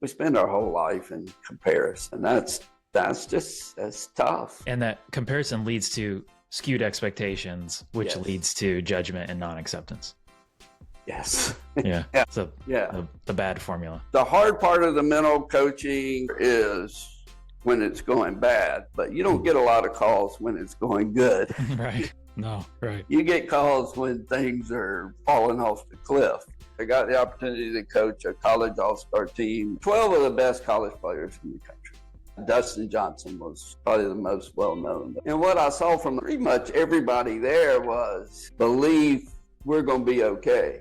we spend our whole life in comparison. That's tough. And that comparison leads to skewed expectations, which Yes. leads to judgment and non-acceptance. Yes. Yeah. Yeah. So Yeah. the bad formula. The hard part of the mental coaching is when it's going bad, but you don't get a lot of calls when it's going good. Right. No, right. You get calls when things are falling off the cliff. I got the opportunity to coach a college all-star team, 12 of the best college players in the country. Dustin Johnson was probably the most well-known. And what I saw from pretty much everybody there was believe we're going to be okay.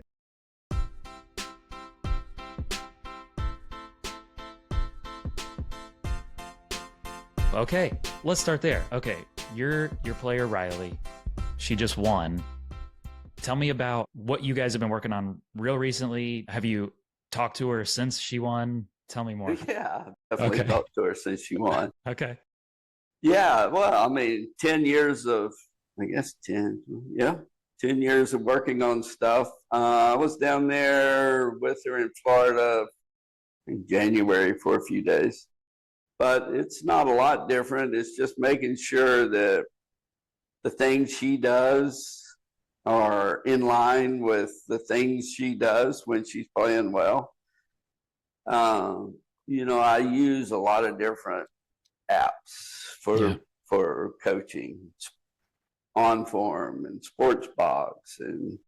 Okay, let's start there. Okay, your player Riley, she just won. Tell me about what you guys have been working on real recently. Have you talked to her since she won? Tell me more. Yeah, definitely Okay. talked to her since she won. Okay. Yeah, well, I mean, 10 years of, I guess 10 years of working on stuff. I was down there with her in Florida in January for a few days. But it's not a lot different. It's just making sure that the things she does are in line with the things she does when she's playing well. I use a lot of different apps for coaching, OnForm and SportsBox and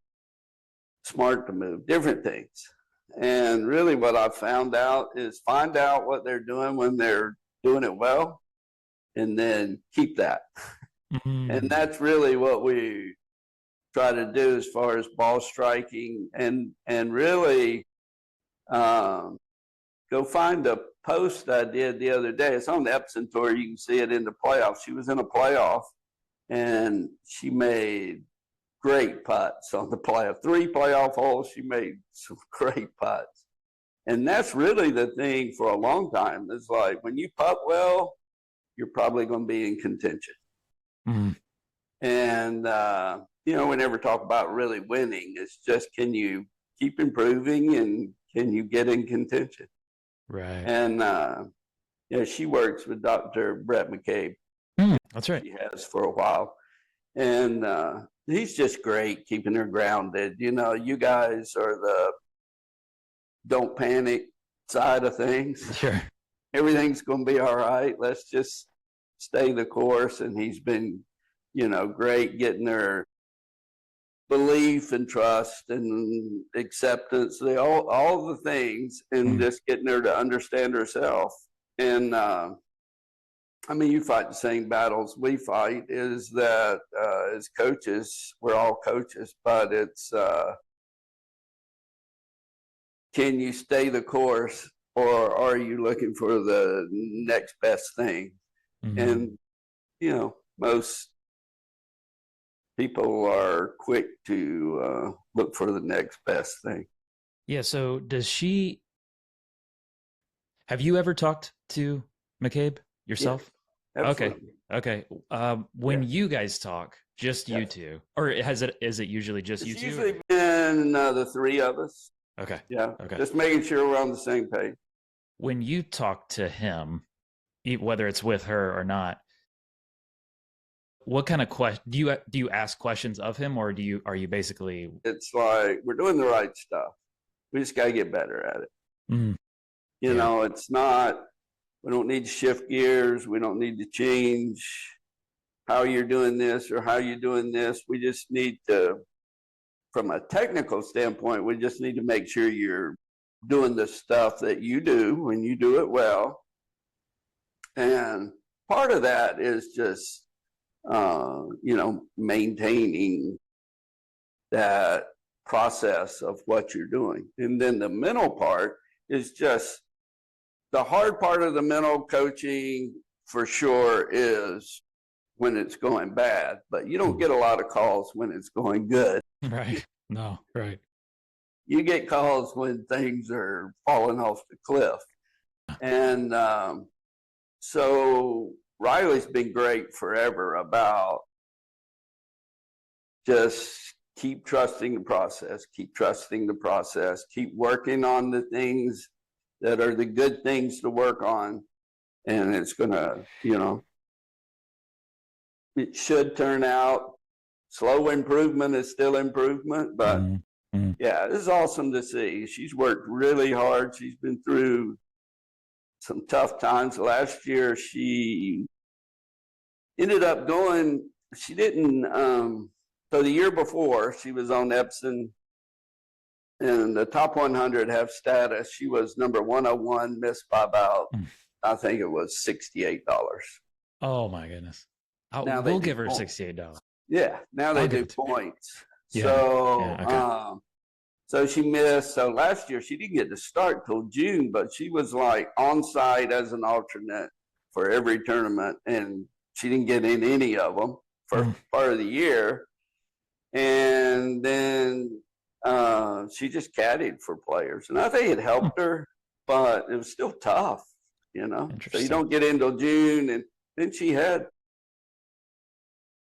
Smart to Move, different things. And really what I found out is find out what they're doing when they're doing it well, and then keep that. Mm-hmm. And that's really what we try to do as far as ball striking, and really go find a post I did the other day. It's on the Epson Tour. You can see it in the playoffs. She was in a playoff, and she made great putts on the playoff. 3 playoff holes, she made some great putts. And that's really the thing for a long time. It's like when you putt well, you're probably going to be in contention. Mm-hmm. And, we never talk about really winning. It's just, can you keep improving and can you get in contention? Right. And, she works with Dr. Brett McCabe. That's right. She has for a while. And he's just great keeping her grounded. You guys are the don't panic side of things. Sure. Everything's going to be all right. Let's just stay the course. And he's been, great getting her belief and trust and acceptance, all the things, and just getting her to understand herself. And you fight the same battles we fight, is that as coaches, we're all coaches, but it's can you stay the course, or are you looking for the next best thing? Mm-hmm. And, most people are quick to look for the next best thing. Yeah. So have you ever talked to McCabe yourself? Yes, absolutely. Okay. When you guys talk, just you two, or is it usually just you two? It's usually been the 3 of us. Okay. Yeah. Okay. Just making sure we're on the same page. When you talk to him, whether it's with her or not, what kind of question do you ask questions of him, or are you basically? It's like we're doing the right stuff. We just got to get better at it. Mm-hmm. It's not. We don't need to shift gears. We don't need to change how you're doing this or how you're doing this. We just need to, from a technical standpoint, we just need to make sure you're doing the stuff that you do when you do it well. And part of that is just, maintaining that process of what you're doing. And then the mental part is just the hard part of the mental coaching for sure is when it's going bad, but you don't get a lot of calls when it's going good. Right. No, right. You get calls when things are falling off the cliff. And so Riley's been great forever about just keep trusting the process, keep working on the things that are the good things to work on. And it's going to, it should turn out. Slow improvement is still improvement, but yeah, this is awesome to see. She's worked really hard. She's been through some tough times. Last year, she ended up going, she didn't, so the year before, she was on Epson, and the top 100 have status. She was number 101, missed by about, I think it was $68. Oh my goodness. Now we'll give her $68. Yeah, now they do points. Yeah. So, okay. So she missed. So last year she didn't get to start till June, but she was like on site as an alternate for every tournament, and she didn't get in any of them for part of the year. And then she just caddied for players, and I think it helped her, but it was still tough, So you don't get into June, and then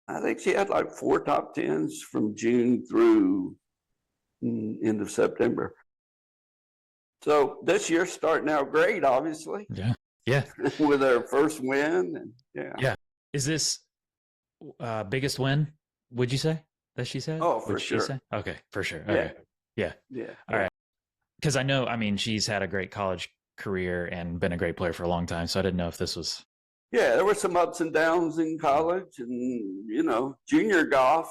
I think she had like 4 top 10s from June through end of September. So this year's starting out great, obviously. Yeah. With her first win. And yeah. Is this biggest win, would you say, that she said? Oh, for sure. Okay, for sure. Okay. Yeah. All right. Because I know, she's had a great college career and been a great player for a long time, so I didn't know if this was... Yeah, there were some ups and downs in college and, junior golf.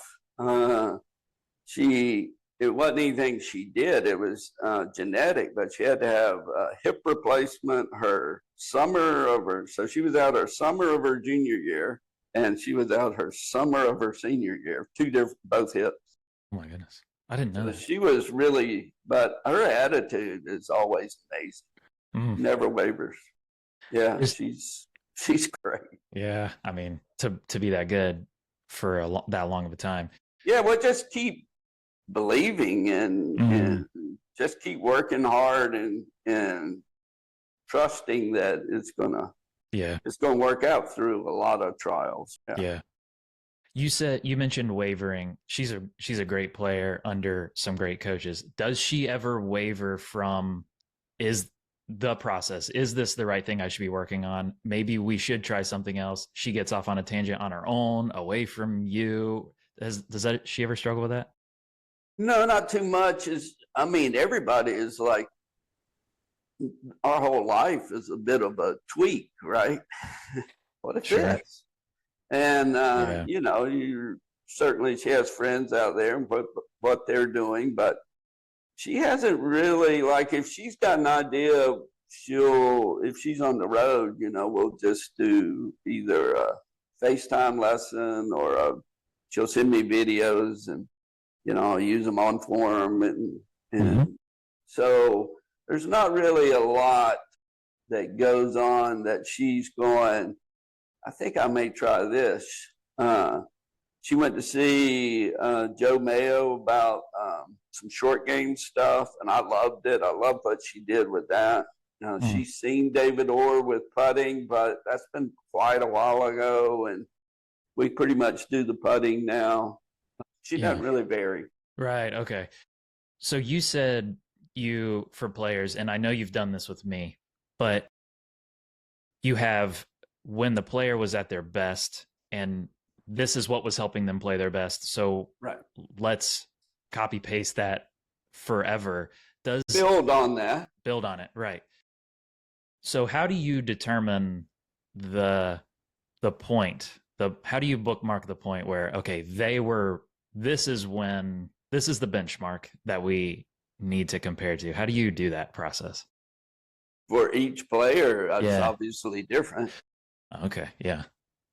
It wasn't anything she did. It was genetic, but she had to have a hip replacement so she was out her summer of her junior year, and she was out her summer of her senior year, both hips. Oh my goodness. I didn't know that. She was but her attitude is always amazing. Never wavers. Yeah, she's great. Yeah, to be that good for that long of a time. Yeah, well, just keep believing and just keep working hard and trusting that it's gonna work out through a lot of trials. Yeah. You mentioned wavering. She's a great player under some great coaches. Does she ever waver from is this the right thing I should be working on? Maybe we should try something else. She gets off on a tangent on her own, away from you. She ever struggle with that? No, not too much. Everybody is like, our whole life is a bit of a tweak, right? What it is. And, certainly she has friends out there and what they're doing, but she hasn't really, like, if she's got an idea, if she's on the road, we'll just do either a FaceTime lesson or she'll send me videos and, I'll use them on form. And so there's not really a lot that goes on that she's going, I think I may try this. She went to see Joe Mayo about some short game stuff, and I loved it. I loved what she did with that. She's seen David Orr with putting, but that's been quite a while ago, and we pretty much do the putting now. She doesn't really vary. Right. Okay. So you said for players, and I know you've done this with me, but you have when the player was at their best, and this is what was helping them play their best. So let's copy paste that forever. Build on it. Right. So how do you determine the point? How do you bookmark the point where, okay, this is the benchmark that we need to compare to? How do you do that process? For each player, it's obviously different. Okay. Yeah,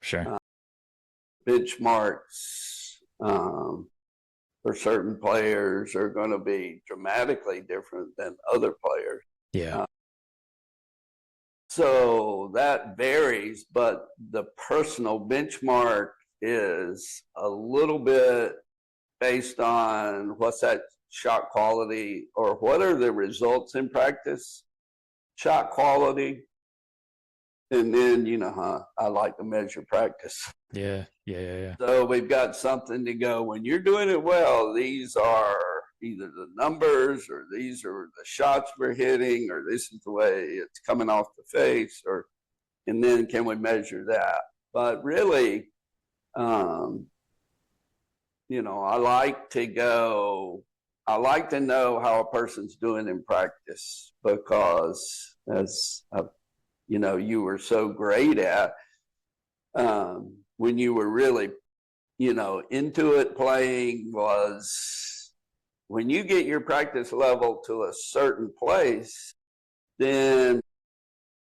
sure. Benchmarks for certain players are going to be dramatically different than other players. Yeah. So that varies, but the personal benchmark is a little bit based on what's that shot quality or what are the results in practice, shot quality. And then, I like to measure practice. Yeah. So we've got something to go. When you're doing it well, these are, either the numbers, or these are the shots we're hitting, or this is the way it's coming off the face, and then can we measure that? But really, I like to know how a person's doing in practice, because as you were so great at, when you were really, into it playing, was when you get your practice level to a certain place, then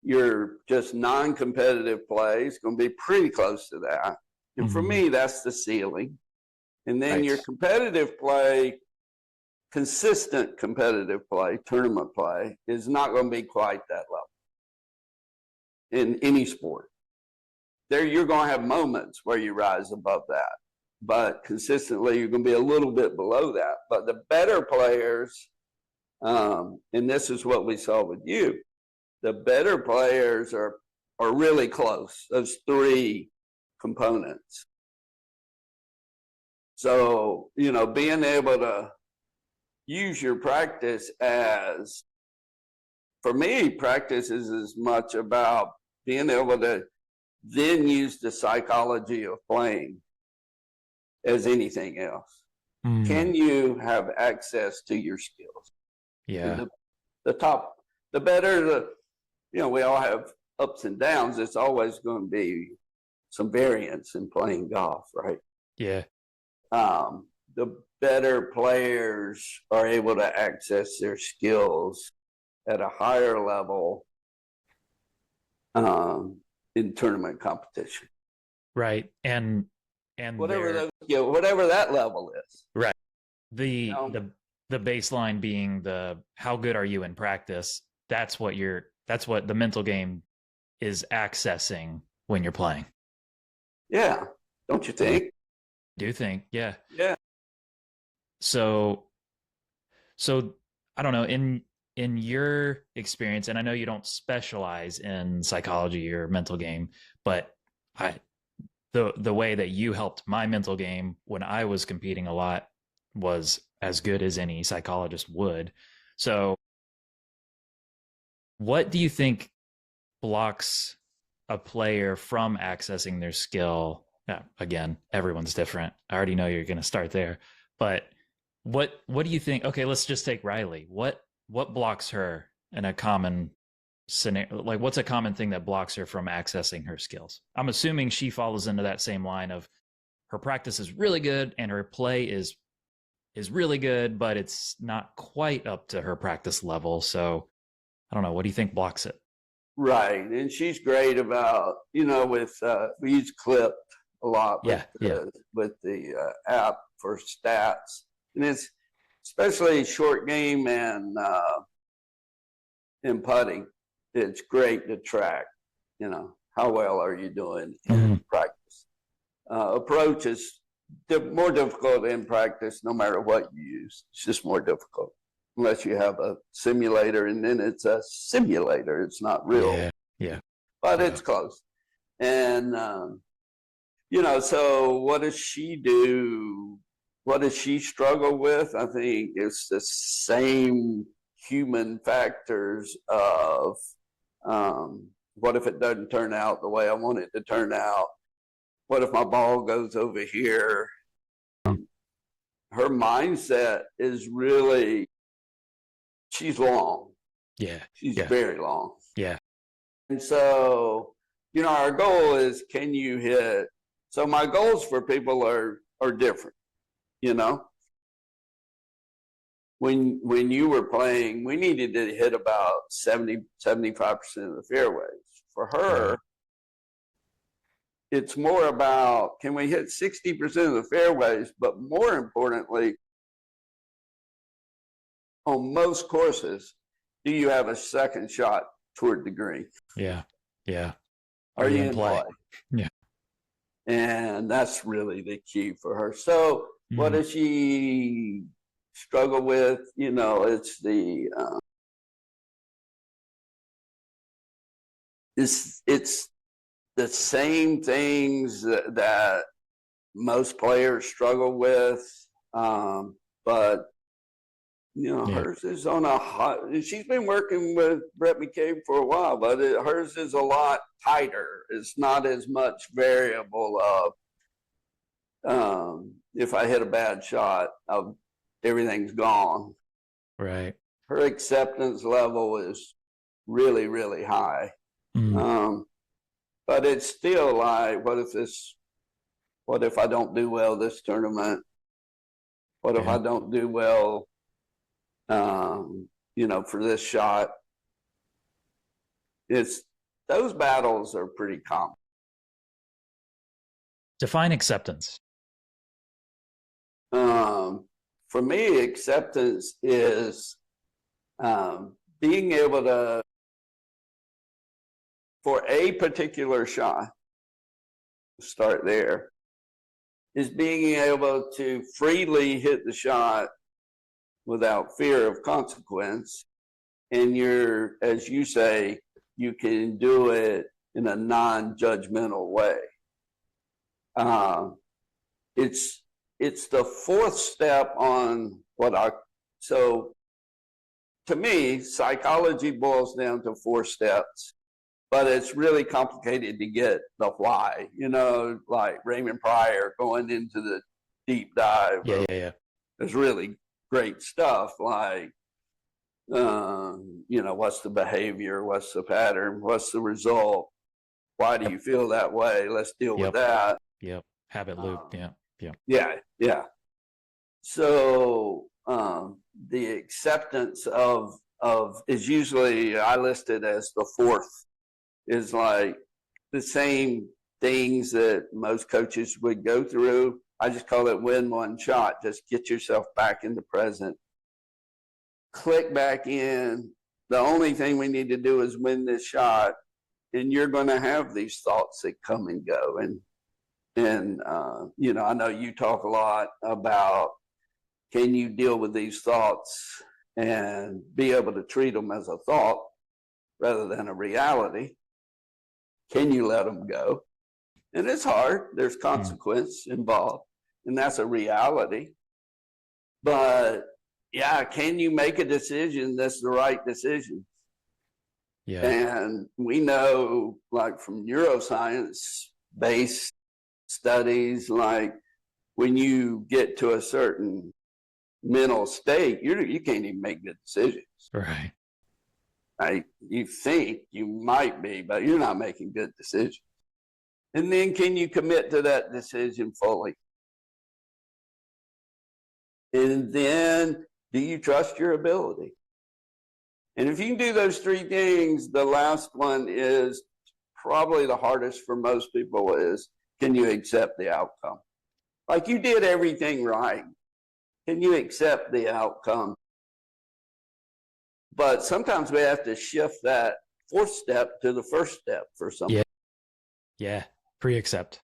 your just non-competitive play is going to be pretty close to that. And for me, that's the ceiling. And then your competitive play, consistent competitive play, tournament play, is not going to be quite that level in any sport. There, you're going to have moments where you rise above that, but consistently you're going to be a little bit below that. But the better players, and this is what we saw with you, the better players are really close, those three components. So, being able to use your practice as, for me, practice is as much about being able to then use the psychology of playing as anything else. Can you have access to your skills? Yeah. The better, we all have ups and downs. It's always going to be some variance in playing golf, right? Yeah. The better players are able to access their skills at a higher level in tournament competition. Right. And whatever that level is. Right. The baseline being how good are you in practice? That's what the mental game is accessing when you're playing. Yeah. Don't you think? Do you think? Yeah. Yeah. So I don't know, in your experience, and I know you don't specialize in psychology or mental game, but the way that you helped my mental game when I was competing a lot was as good as any psychologist would. So what do you think blocks a player from accessing their skill? Again, everyone's different. I already know you're going to start there, but what do you think? Okay, let's just take Riley. What blocks her in a common scenario? Like, what's a common thing that blocks her from accessing her skills? I'm assuming she follows into that same line of her practice is really good and her play is really good, but it's not quite up to her practice level. So I don't know. What do you think blocks it? Right. And she's great about, with, we use Clip a lot with the app for stats. And it's especially short game and in putting. It's great to track, how well are you doing in practice. Approach is more difficult in practice no matter what you use. It's just more difficult unless you have a simulator, and then it's a simulator. It's not real. Yeah. But it's close. And, so what does she do? What does she struggle with? I think it's the same human factors of what if it doesn't turn out the way I want it to turn out? What if my ball goes over here? Her mindset is really, she's long. Yeah. She's very long. Yeah. And so, our goal is, can you hit? So my goals for people are different, When you were playing, we needed to hit about 75% of the fairways. For her, it's more about, can we hit 60% of the fairways? But more importantly, on most courses, do you have a second shot toward the green? Yeah. Are you in play? Yeah. And that's really the key for her. So what does she struggle with? It's the it's the same things that most players struggle with, but Yeah. hers is on a hot. She's been working with Brett McCabe for a while, but hers is a lot tighter. It's not as much variable of if I hit a bad shot, everything's gone. Right. Her acceptance level is really, really high. But it's still like, what if I don't do well this tournament? What if I don't do well, for this shot? Those battles are pretty common. Define acceptance. For me, acceptance is being able to, for a particular shot, start there, is being able to freely hit the shot without fear of consequence. And as you say, you can do it in a non-judgmental way. It's the fourth step on so to me, psychology boils down to 4 steps, but it's really complicated to get the why, like Raymond Pryor going into the deep dive. Yeah. There's really great stuff like, what's the behavior? What's the pattern? What's the result? Why do you feel that way? Let's deal with that. Yep. Habit loop. Yeah. So the acceptance of is usually, I list it as the 4th, is like the same things that most coaches would go through. I just call it win one shot. Just get yourself back in the present. Click back in. The only thing we need to do is win this shot. And you're going to have these thoughts that come and go. And I know you talk a lot about, can you deal with these thoughts and be able to treat them as a thought rather than a reality? Can you let them go? And it's hard. There's consequence involved, and that's a reality. But yeah, can you make a decision that's the right decision? Yeah. And we know, like from neuroscience-based studies, like when you get to a certain mental state, you can't even make good decisions. Right. You think you might be, but you're not making good decisions. And then can you commit to that decision fully? And then do you trust your ability? And if you can do those 3 things, the last one is probably the hardest for most people, is can you accept the outcome? Like, you did everything right. Can you accept the outcome? But sometimes we have to shift that 4th step to the 1st step for some. Yeah. Pre-accept.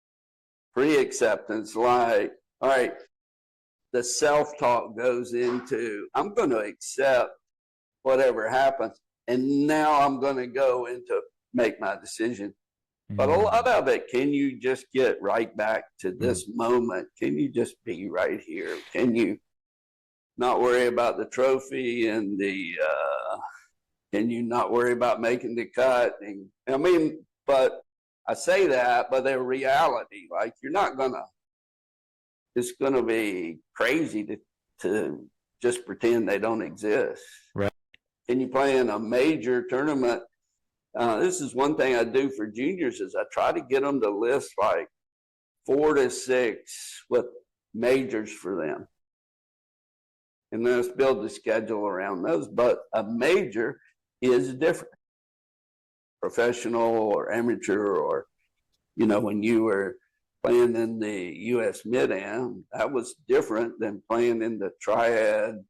Pre-acceptance, like, all right, the self-talk goes into, I'm going to accept whatever happens, and now I'm going to go into make my decision. But a lot of it, can you just get right back to this moment? Can you just be right here? Can you not worry about the trophy and can you not worry about making the cut? And but I say that, but they're reality. Like, you're not it's gonna be crazy to just pretend they don't exist. Right. Can you play in a major tournament? This is one thing I do for juniors, is I try to get them to list like 4 to 6 with majors for them. And then let's build the schedule around those. But a major is different. Professional or amateur, or, when you were playing in the U.S. Mid-Am, that was different than playing in the Triad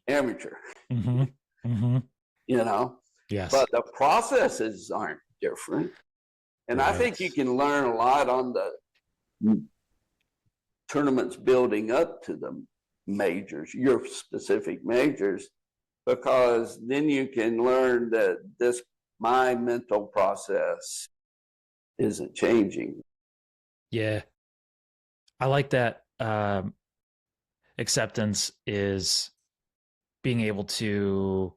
amateur. Yes. But the processes aren't different. And I think you can learn a lot on the tournaments building up to the majors, your specific majors, because then you can learn that my mental process isn't changing. Yeah. I like that. Acceptance is being able to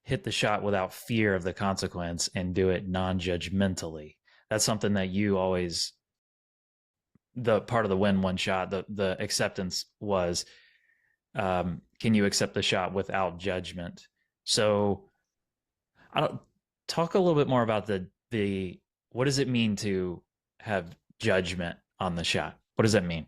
hit the shot without fear of the consequence and do it non-judgmentally. That's something that you always, the part of the win one shot, the acceptance was, can you accept the shot without judgment? So I don't talk a little bit more about the what does it mean to have judgment on the shot? What does that mean?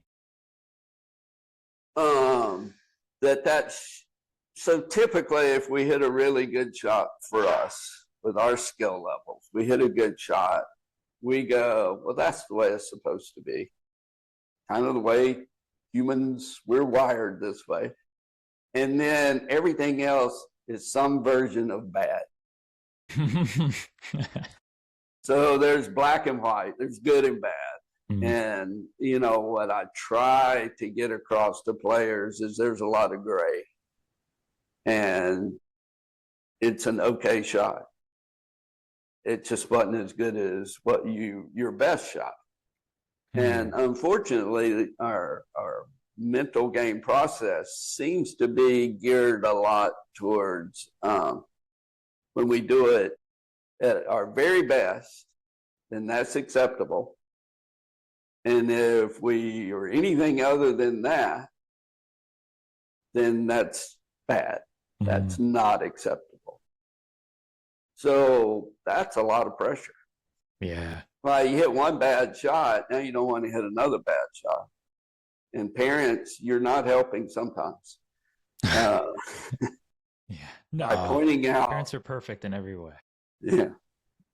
That's so typically if we hit a really good shot for us with our skill levels, we hit a good shot, we go, well, that's the way it's supposed to be. Kind of the way humans, we're wired this way. And then everything else is some version of bad. So there's black and white, there's good and bad. Mm-hmm. And, you know, what I try to get across to players is there's a lot of gray. And it's an okay shot. It just wasn't as good as what your best shot. Mm-hmm. And unfortunately, our mental game process seems to be geared a lot towards when we do it at our very best, then that's acceptable. And if we are anything other than that, then that's bad. Mm-hmm. That's not acceptable. So that's a lot of pressure. Yeah. Well, you hit one bad shot, now you don't want to hit another bad shot. And parents, you're not helping sometimes. Yeah. No. By pointing out. Parents are perfect in every way. Yeah.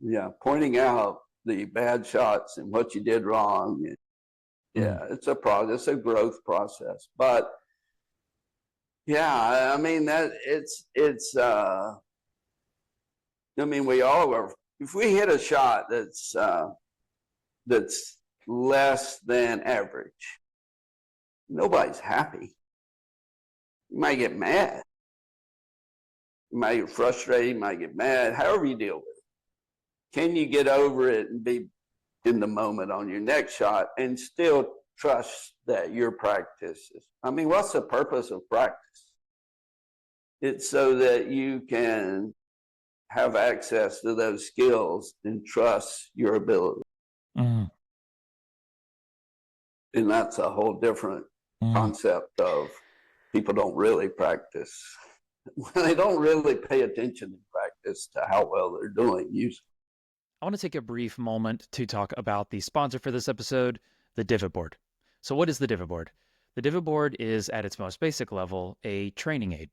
Yeah. Pointing out the bad shots and what you did wrong. Yeah, it's a process, a growth process. But yeah, I mean I mean, we all are. If we hit a shot that's less than average, nobody's happy. You might get mad. You might get frustrated. You might get mad. However you deal with it, can you get over it and be in the moment on your next shot and still trust that your practice is? I mean, what's the purpose of practice? It's so that you can have access to those skills and trust your ability. Mm-hmm. And that's a whole different concept of people don't really practice. They don't really pay attention in practice to how well they're doing usually. I want to take a brief moment to talk about the sponsor for this episode, the Divot Board. So what is the Divot Board? The Divot Board is, at its most basic level, a training aid.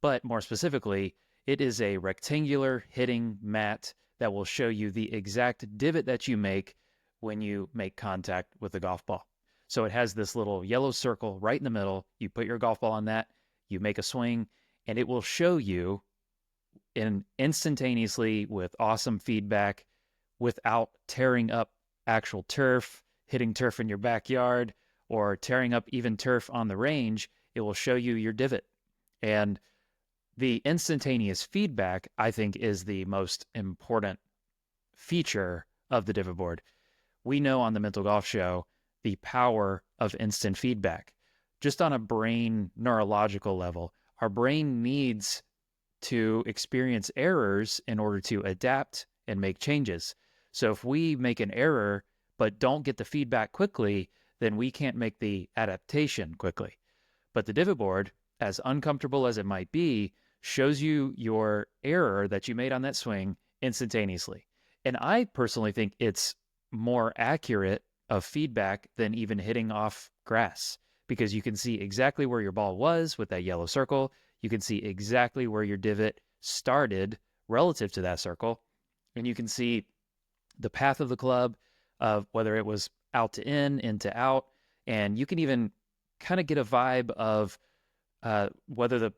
But more specifically, it is a rectangular hitting mat that will show you the exact divot that you make when you make contact with the golf ball. So it has this little yellow circle right in the middle. You put your golf ball on that, you make a swing, and it will show you instantaneously with awesome feedback without tearing up actual turf, hitting turf in your backyard, or tearing up even turf on the range. It will show you your divot. And the instantaneous feedback, I think, is the most important feature of the Divot Board. We know on the Mental Golf Show the power of instant feedback. Just on a brain neurological level, our brain needs to experience errors in order to adapt and make changes. So if we make an error but don't get the feedback quickly, then we can't make the adaptation quickly. But the Divot Board, as uncomfortable as it might be, shows you your error that you made on that swing instantaneously. And I personally think it's more accurate of feedback than even hitting off grass, because you can see exactly where your ball was with that yellow circle. You can see exactly where your divot started relative to that circle. And you can see the path of the club, of whether it was out to in to out. And you can even kind of get a vibe of whether the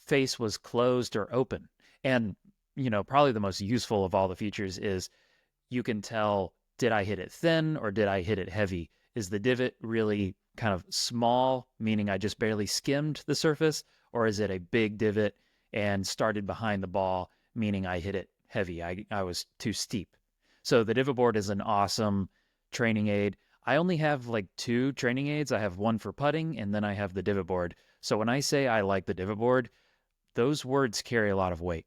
face was closed or open. And, you know, probably the most useful of all the features is you can tell, did I hit it thin or did I hit it heavy? Is the divot really kind of small, meaning I just barely skimmed the surface? Or is it a big divot and started behind the ball, meaning I hit it heavy? I was too steep. So the Divot Board is an awesome training aid. I only have like 2 training aids. I have one for putting and then I have the Divot Board. So when I say I like the Divot Board, those words carry a lot of weight.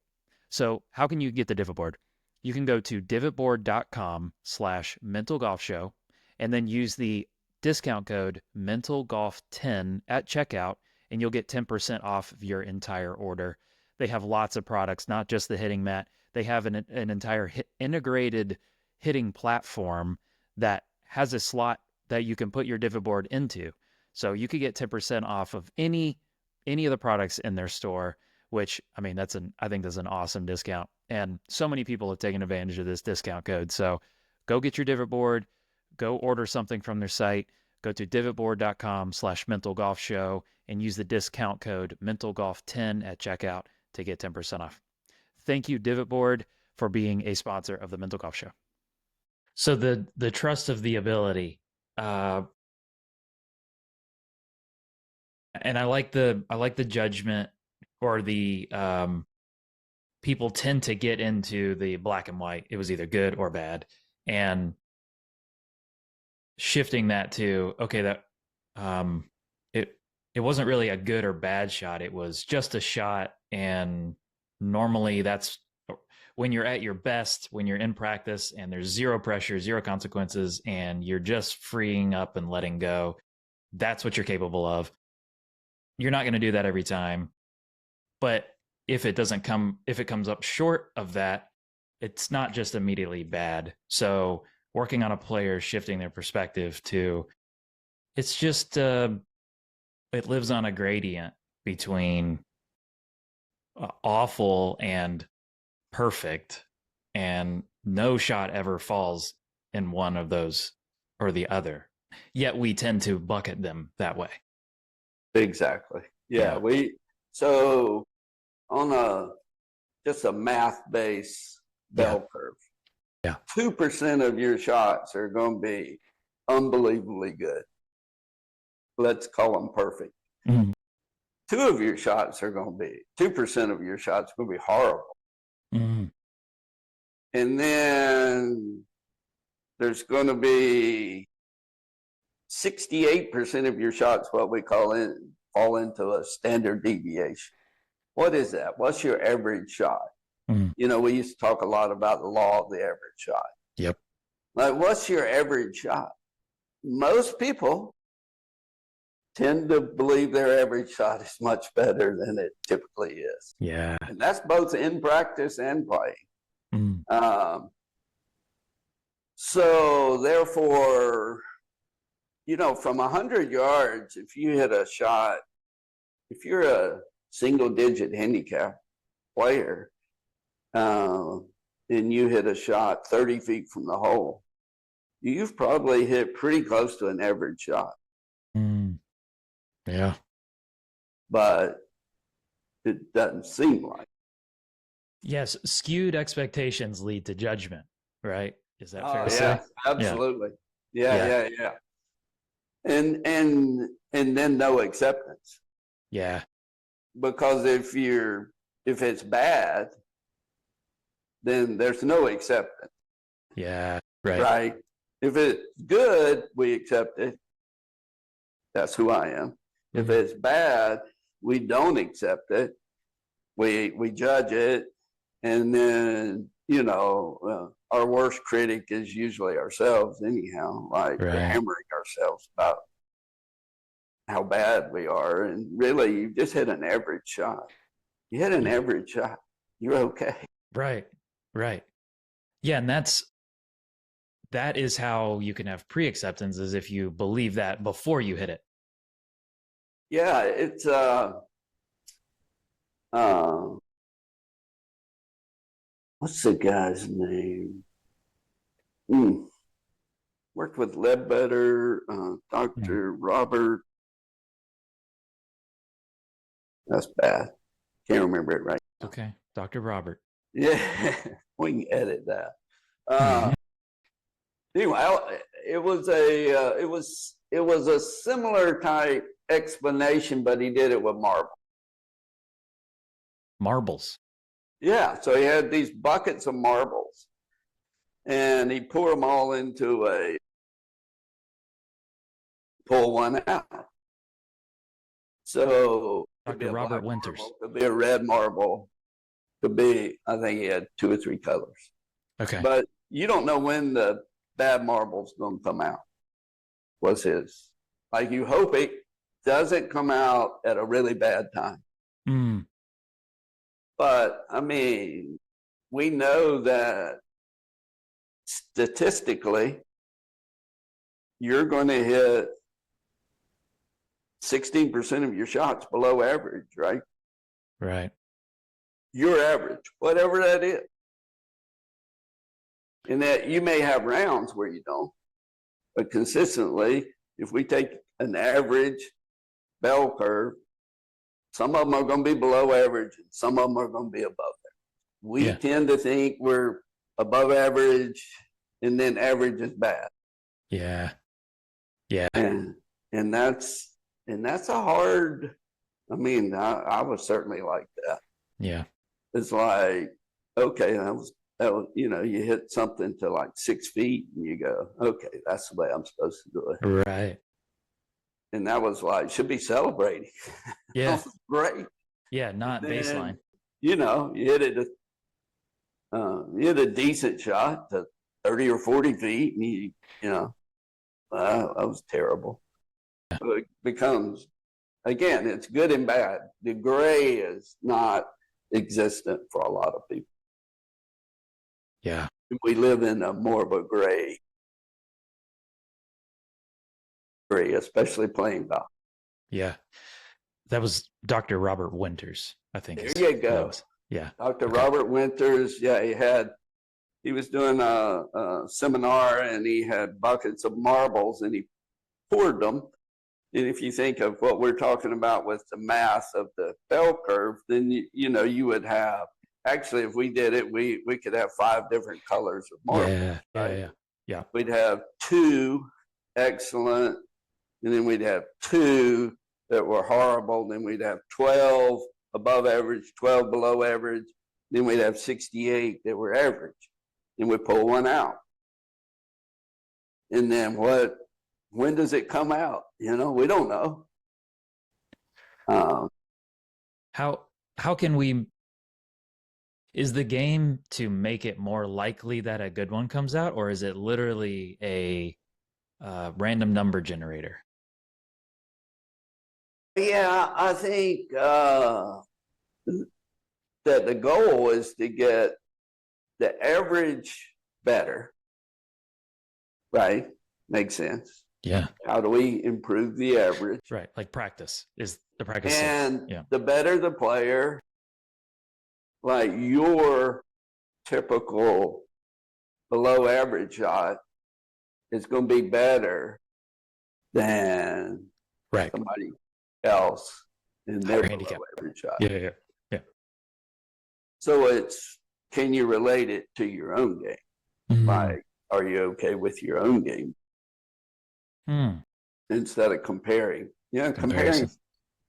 So how can you get the Divot Board? You can go to divotboard.com/mentalgolfshow and then use the discount code mentalgolf10 at checkout, and you'll get 10% off of your entire order. They have lots of products, not just the hitting mat. They have an entire integrated hitting platform that has a slot that you can put your Divot Board into. So you could get 10% off of any of the products in their store, which, I mean, I think that's an awesome discount. And so many people have taken advantage of this discount code. So go get your Divot Board, go order something from their site, go to divotboard.com/mentalgolfshow and use the discount code mentalgolf10 at checkout to get 10% off. Thank you, Divot Board, for being a sponsor of the Mental Golf Show. So the trust of the ability, and I like the judgment, or the people tend to get into the black and white. It was either good or bad, and shifting that to, okay, that it wasn't really a good or bad shot. It was just a shot, and normally that's when you're at your best, when you're in practice and there's zero pressure, zero consequences, and you're just freeing up and letting go. That's what you're capable of. You're not going to do that every time. But if it comes up short of that, it's not just immediately bad. So working on a player, shifting their perspective to, it's just, it lives on a gradient between awful and perfect, and no shot ever falls in one of those or the other. Yet we tend to bucket them that way. Exactly. Yeah. So on just a math base bell curve, 2% of your shots are going to be unbelievably good. Let's call them perfect. Mm-hmm. 2% of your shots are going to be horrible. Mm-hmm. And then there's going to be 68% of your shots, what we fall into a standard deviation. What is that? What's your average shot? Mm-hmm. We used to talk a lot about the law of the average shot. Yep. Like, what's your average shot? Most people tend to believe their average shot is much better than it typically is. Yeah. And that's both in practice and playing. Mm-hmm. So therefore, from 100 yards, if you hit a shot, if you're a single-digit handicap player, and you hit a shot 30 feet from the hole, you've probably hit pretty close to an average shot. Mm. Yeah. But it doesn't seem like. Yes, skewed expectations lead to judgment, right? Is that fair to say? Yeah, absolutely. Yeah. And then no acceptance. Yeah. Because if it's bad, then there's no acceptance. Yeah. Right. Right. If it's good, we accept it. That's who I am. Mm-hmm. If it's bad, we don't accept it. We judge it, and then our worst critic is usually ourselves. Anyhow, like we're hammering ourselves about how bad we are, and really, you just hit an average shot. You hit an average shot, you're okay. Right. Yeah, and that is how you can have pre-acceptance, is if you believe that before you hit it. Yeah, it's what's the guy's name? Worked with Ledbetter, Dr. Robert. That's bad. Can't remember it right now. Okay, Dr. Robert. Yeah, we can edit that. Anyway, it was a similar type explanation, but he did it with marbles. Yeah, so he had these buckets of marbles, and he poured them all into pull one out. So Could be Dr. a Robert black Winters. marble, could be a red marble, could be, I think he had 2 or 3 colors. Okay. But you don't know when the bad marble's going to come out, was his. Like, you hope it doesn't come out at a really bad time. Mm. But, I mean, we know that statistically, you're going to hit 16% of your shots below average, right? Right. Your average, whatever that is. And that you may have rounds where you don't, but consistently, if we take an average bell curve, some of them are going to be below average and some of them are going to be above average. We tend to think we're above average and then average is bad. Yeah. Yeah. And that's a hard, I mean, I was certainly like that. Yeah. It's like, okay, that was, you know, you hit something to like 6 feet and you go, okay, that's the way I'm supposed to do it. Right. And that was like, should be celebrating. Yeah. Great. Yeah. Not baseline. You know, you hit a decent shot to 30 or 40 feet and you know, that was terrible. So it becomes, again, it's good and bad. The gray is not existent for a lot of people. Yeah. We live in a more of a gray, especially playing golf. Yeah. That was Dr. Robert Winters, I think. There you go. Yeah. Dr. Robert Winters. Yeah, he was doing a seminar and he had buckets of marbles and he poured them. And if you think of what we're talking about with the math of the bell curve, then you know you would have, actually if we did it, we could have 5 different colors of marble. Yeah. Right? Yeah. We'd have 2 excellent, and then we'd have 2 that were horrible, then we'd have 12 above average, 12 below average, then we'd have 68 that were average. And we pull one out. And then when does it come out? You know, we don't know. How can we, is the game to make it more likely that a good one comes out, or is it literally a random number generator? Yeah, I think that the goal is to get the average better, right? Makes sense. Yeah. How do we improve the average? Right. Like practice is the practice. And yeah. The better the player, like your typical below average shot is going to be better than somebody else in their below average shot. Yeah. So it's, can you relate it to your own game? Mm-hmm. Like, are you okay with your own game? Instead of comparing. Yeah, comparing.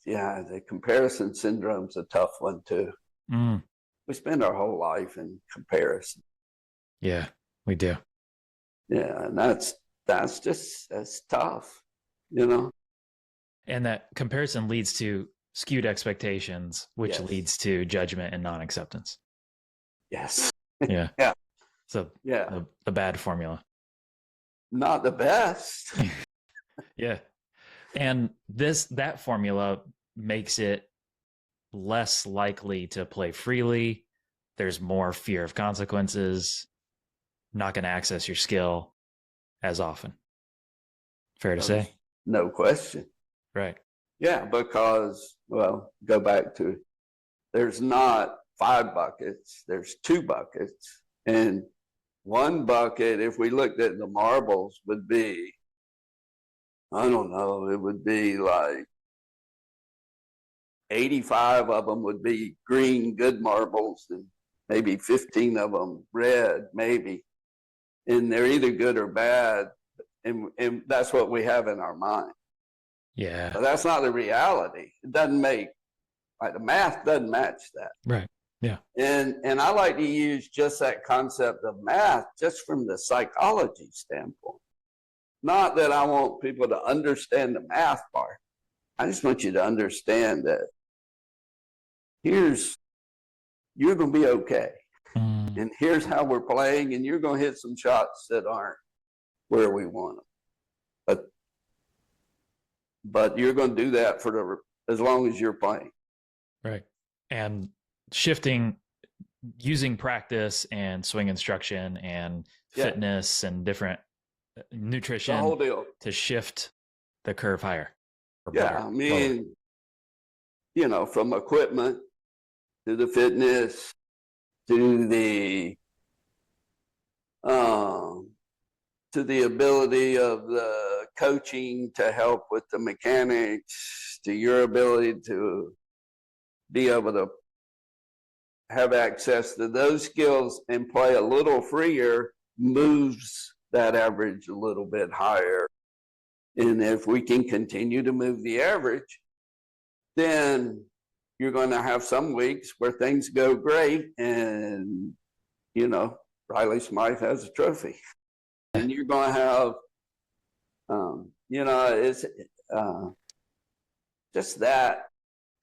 Yeah, the comparison syndrome's a tough one too. We spend our whole life in comparison. Yeah, we do. Yeah, and that's tough, you know. And that comparison leads to skewed expectations, which leads to judgment and non-acceptance. Yes. Yeah. Yeah. So the bad formula. Not the best. Yeah. And that formula makes it less likely to play freely. There's more fear of consequences, not going to access your skill as often. Fair to say? No question. Right. Yeah, because, well, go back to, there's not 5 buckets, there's 2 buckets. And one bucket, if we looked at the marbles, would be, I don't know, it would be like 85 of them would be green, good marbles, and maybe 15 of them red, maybe. And they're either good or bad. And that's what we have in our mind. Yeah. But that's not the reality. It doesn't make, like, the math doesn't match that. Right. Yeah. And I like to use just that concept of math just from the psychology standpoint. Not that I want people to understand the math part. I just want you to understand that you're going to be okay. Mm. And here's how we're playing, and you're going to hit some shots that aren't where we want them. But you're going to do that as long as you're playing. Right. And using practice and swing instruction and fitness and different nutrition The whole deal. to shift the curve higher. I mean, from equipment to the fitness to the ability of the coaching to help with the mechanics, to your ability to be able to have access to those skills and play a little freer moves that average a little bit higher. And if we can continue to move the average, then you're going to have some weeks where things go great and, Riley Smythe has a trophy. And you're going to have, it's just that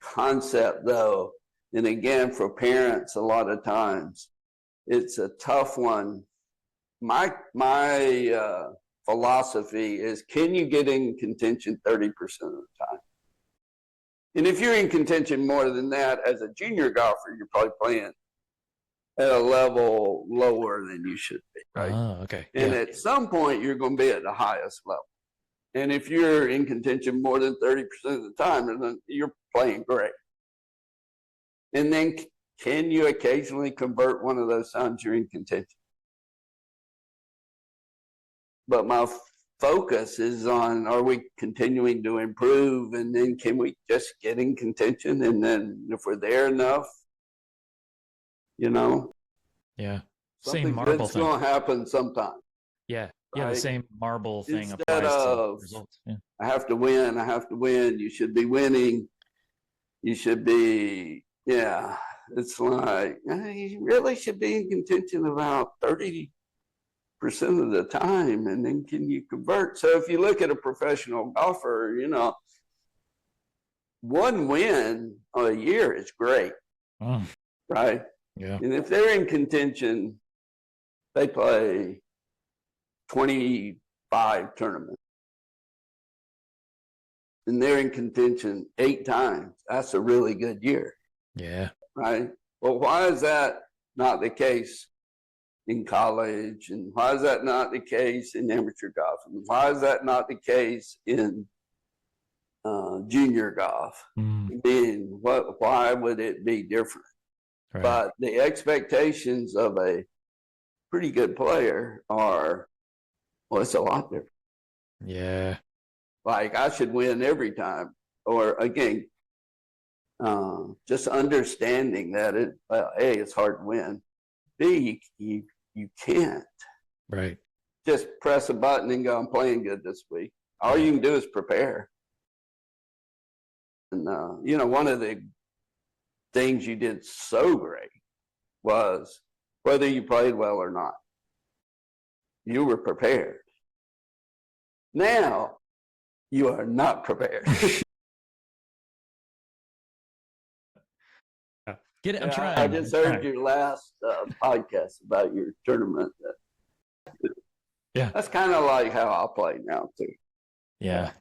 concept, though. And again, for parents, a lot of times, it's a tough one. My philosophy is, can you get in contention 30% of the time? And if you're in contention more than that, as a junior golfer, you're probably playing at a level lower than you should be, right? Oh, okay. And at some point, you're going to be at the highest level. And if you're in contention more than 30% of the time, then you're playing great. And then can you occasionally convert one of those times you're in contention? But my focus is on, are we continuing to improve? And then can we just get in contention? And then if we're there enough, Yeah. something Same marble good's thing. going to happen sometime. Yeah. Yeah. Right? The same marble thing Instead applies of, to results. Yeah. I have to win. You should be winning. You should be, it's like, you really should be in contention about 30% of the time, and then can you convert? So if you look at a professional golfer, one win a year is great, right? Yeah. And if they're in contention, they play 25 tournaments. And they're in contention 8 times. That's a really good year. Yeah. Right? Well, why is that not the case in college? And why is that not the case in amateur golf? And why is that not the case in junior golf? Why would it be different? Right. But the expectations of a pretty good player are, it's a lot different. Yeah. Like, I should win every time. Or again, just understanding that A, it's hard to win. B, you can't. Right. Just press a button and go, I'm playing good this week. All you can do is prepare. And, one of the things you did so great was whether you played well or not. You were prepared. Now, you are not prepared. Get it? I'm trying. I just heard your last podcast about your tournament. Yeah. That's kind of like how I play now, too. Yeah.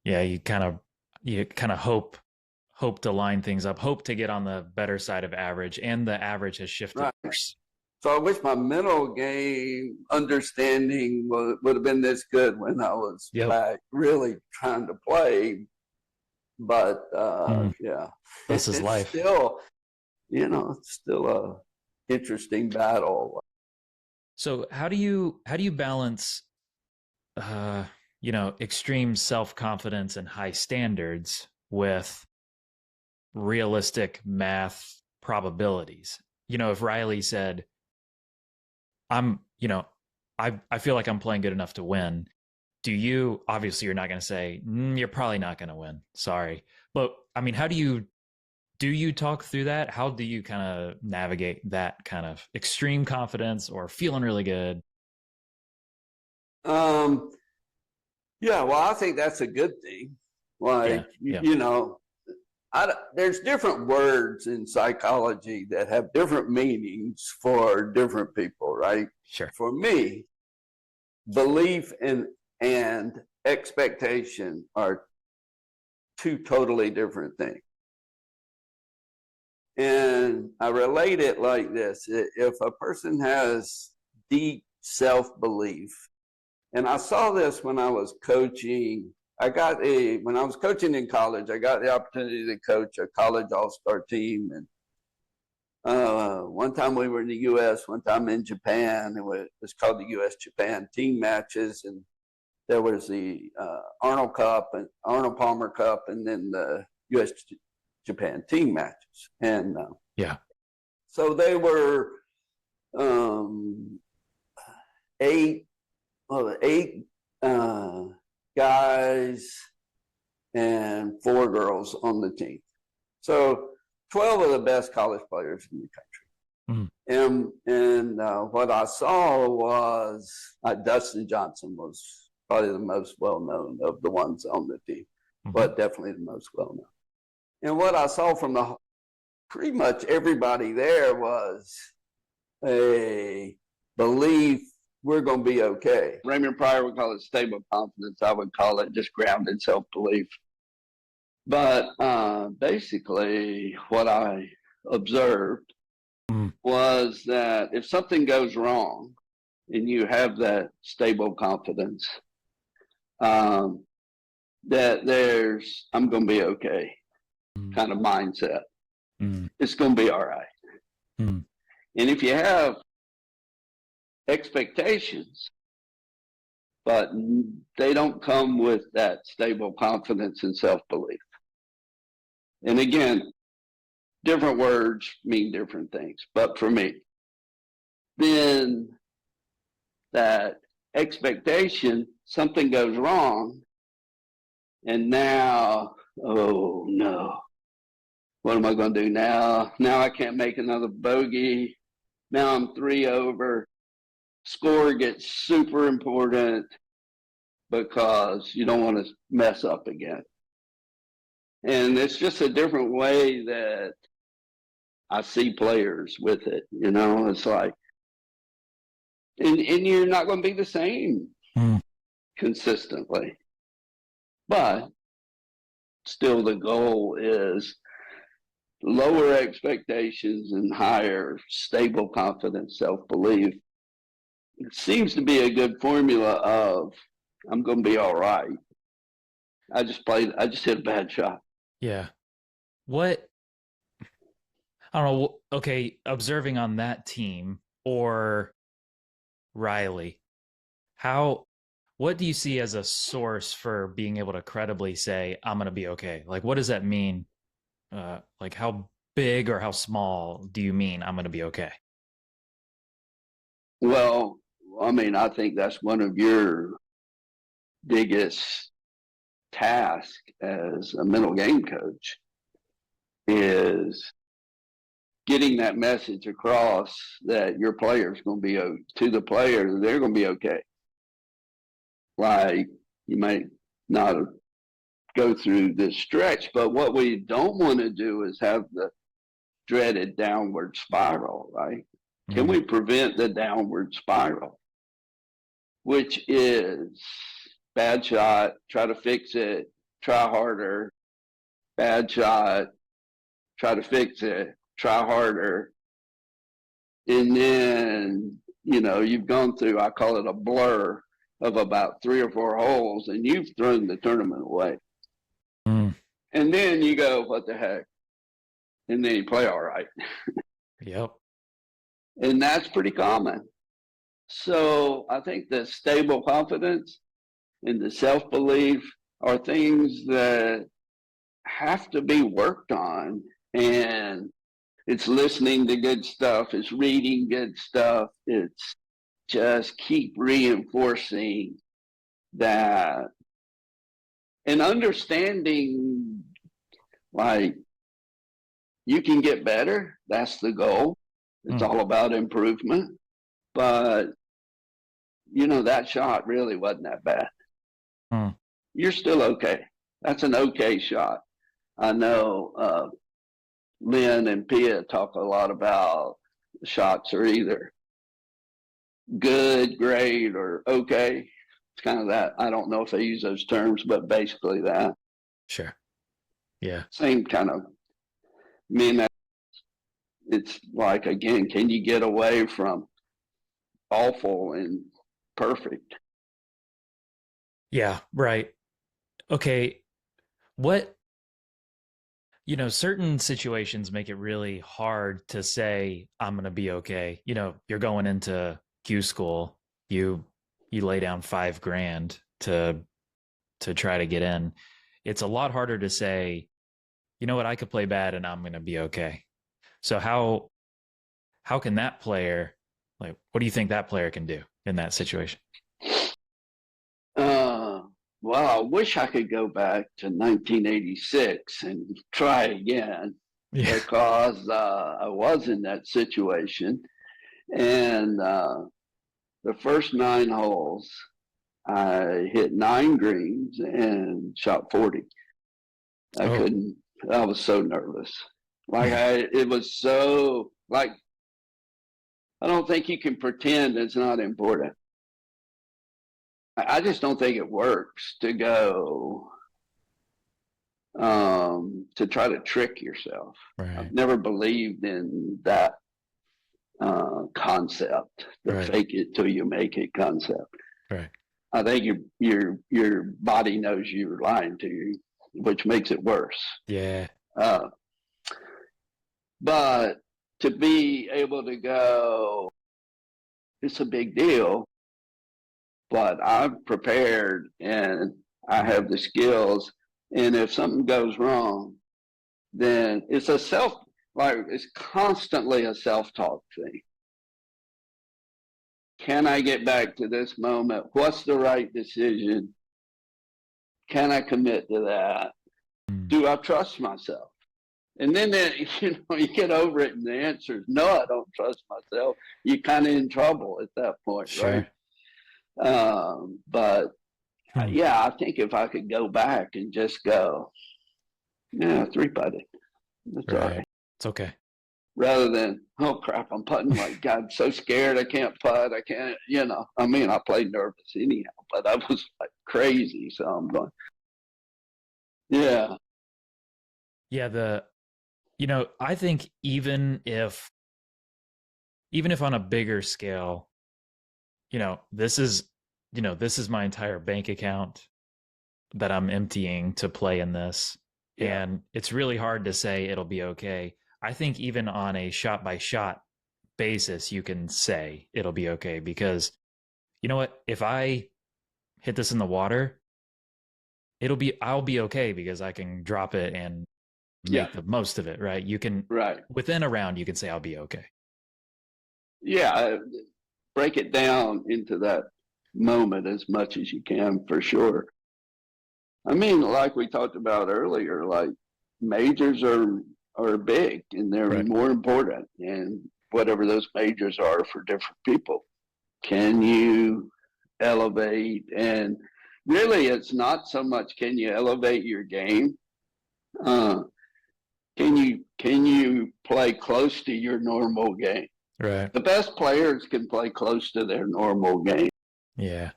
Yeah. You kind of hope to line things up, hope to get on the better side of average, and the average has shifted. Right. So I wish my mental game understanding would have been this good when I was back really trying to play. But this is life. Still, it's still a interesting battle. So how do you balance, extreme self-confidence and high standards with realistic math probabilities? If Riley said, I feel like I'm playing good enough to win. Obviously you're not going to say, you're probably not going to win. Sorry. But I mean, how do you talk through that? How do you kind of navigate that kind of extreme confidence or feeling really good? Well, I think that's a good thing. Like, there's different words in psychology that have different meanings for different people, right? Sure. For me, belief and expectation are two totally different things. And I relate it like this. If a person has deep self-belief, and I saw this when I was coaching, when I was coaching in college, I got the opportunity to coach a college all-star team. And one time we were in the U.S., one time in Japan. It was called the U.S.-Japan team matches. And there was the Arnold Cup and Arnold Palmer Cup, and then the U.S.-Japan team matches. And yeah. So they were eight guys and 4 girls on the team. So 12 of the best college players in the country. And what I saw was Dustin Johnson was probably the most well-known of the ones on the team, but definitely the most well-known. And what I saw from pretty much everybody there was a belief we're going to be okay. Raymond Pryor would call it stable confidence. I would call it just grounded self-belief. But basically what I observed was that if something goes wrong and you have that stable confidence, that there's, I'm going to be okay kind of mindset. It's going to be all right. And if you have expectations, but they don't come with that stable confidence and self-belief. And again, different words mean different things. But for me, then that expectation, something goes wrong, and now, oh no, what am I going to do now? Now I can't make another bogey. Now I'm 3 over. Score gets super important because you don't want to mess up again. And it's just a different way that I see players with it. You know, it's like, and you're not going to be the same consistently. But still the goal is lower expectations and higher stable confidence, self-belief. It seems to be a good formula of I'm going to be all right. I just hit a bad shot. Yeah. What, I don't know. Okay. Observing on that team or Riley, what do you see as a source for being able to credibly say, I'm going to be okay? Like, what does that mean? Like how big or how small do you mean I'm going to be okay? Well, I mean, I think that's one of your biggest tasks as a mental game coach is getting that message across that your player's going to be to the player, they're going to be okay. Like you might not go through this stretch, but what we don't want to do is have the dreaded downward spiral, right? Can we prevent the downward spiral, which is bad shot, try to fix it, try harder, bad shot, try to fix it, try harder. And then, you know, you've gone through, I call it a blur of about 3 or 4 holes, and you've thrown the tournament away. And then you go, what the heck? And then you play all right. Yep. And that's pretty common. So I think the stable confidence and the self-belief are things that have to be worked on. And it's listening to good stuff. It's reading good stuff. It's just keep reinforcing that and understanding, like, you can get better. That's the goal. It's all about improvement. But, you know, that shot really wasn't that bad. You're still okay. That's an okay shot. I know Lynn and Pia talk a lot about shots are either good, great, or okay. It's kind of that. I don't know if they use those terms, but basically that. Sure. Yeah. Same kind of, I mean, it's like, again, can you get away from awful and perfect? Yeah. Right. Okay. What, certain situations make it really hard to say, I'm going to be okay. You're going into Q school, you lay down $5,000 to try to get in. It's a lot harder to say, you know what, I could play bad and I'm going to be okay. So how can that player, like, what do you think that player can do in that situation? Well, I wish I could go back to 1986 and try again Yeah. because I was in that situation. And the first 9 holes, I hit 9 greens and shot 40. I couldn't, I was so nervous. It was so, like, I don't think you can pretend it's not important. I just don't think it works to go to try to trick yourself. Right. I've never believed in that concept, the Right. fake it till you make it concept. Right. I think your body knows you're lying to you, which makes it worse. Yeah. But to be able to go, it's a big deal, but I'm prepared and I have the skills. And if something goes wrong, then it's it's constantly a self-talk thing. Can I get back to this moment? What's the right decision? Can I commit to that? Do I trust myself? And then you get over it and the answer is no, I don't trust myself. You're kind of in trouble at that point, Sure. right? But yeah, I think if I could go back and just go, yeah, 3-putted. That's all right. It's okay. Rather than, oh crap, I'm putting like, God, I'm so scared I can't putt. I can't, I mean, I played nervous anyhow, but I was like crazy. So I'm going, yeah. Yeah. I think even if on a bigger scale, this is my entire bank account that I'm emptying to play in this. Yeah. And it's really hard to say it'll be okay. I think even on a shot by shot basis, you can say it'll be okay because you know what? If I hit this in the water, I'll be okay because I can drop it and make the most of it, right? You can, within a round, you can say I'll be okay. Yeah. Break it down into that moment as much as you can, for sure. I mean, like we talked about earlier, like majors are big and they're more important, and whatever those majors are for different people. Can you elevate? And really, it's not so much can you elevate your game. Can you play close to your normal game? Right. The best players can play close to their normal game. Yeah.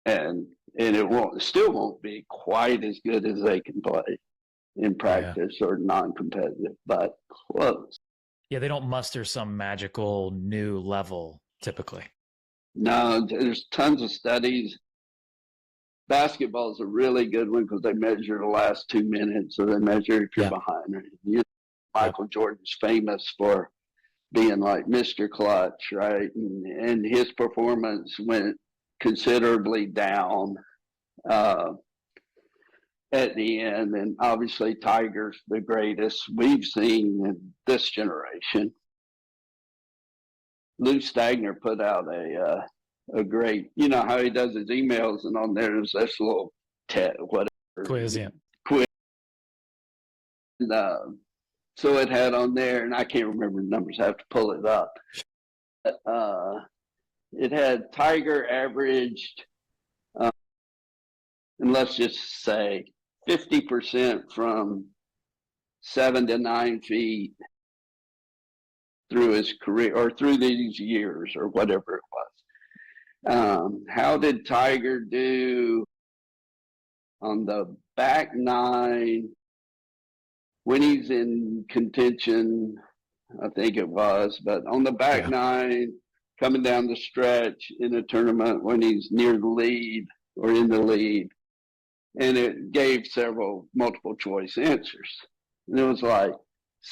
And it still won't be quite as good as they can play in practice or non-competitive, but close. Yeah, they don't muster some magical new level typically. No, there's tons of studies. Basketball is a really good one because they measure the last 2 minutes, so they measure if you're behind. Michael Jordan's famous for being like Mr. Clutch, right? And his performance went considerably down at the end. And obviously Tiger's the greatest we've seen in this generation. Lou Stagner put out a great, you know how he does his emails, and on there's this little quiz, quiz. And, so it had on there, and I can't remember the numbers, I have to pull it up. It had Tiger averaged, and let's just say 50% from 7 to 9 feet through his career or through these years or whatever it was. How did Tiger do on the back nine when he's in contention? I think it was, but on the back nine, coming down the stretch in a tournament when he's near the lead or in the lead. And it gave several multiple choice answers. And it was like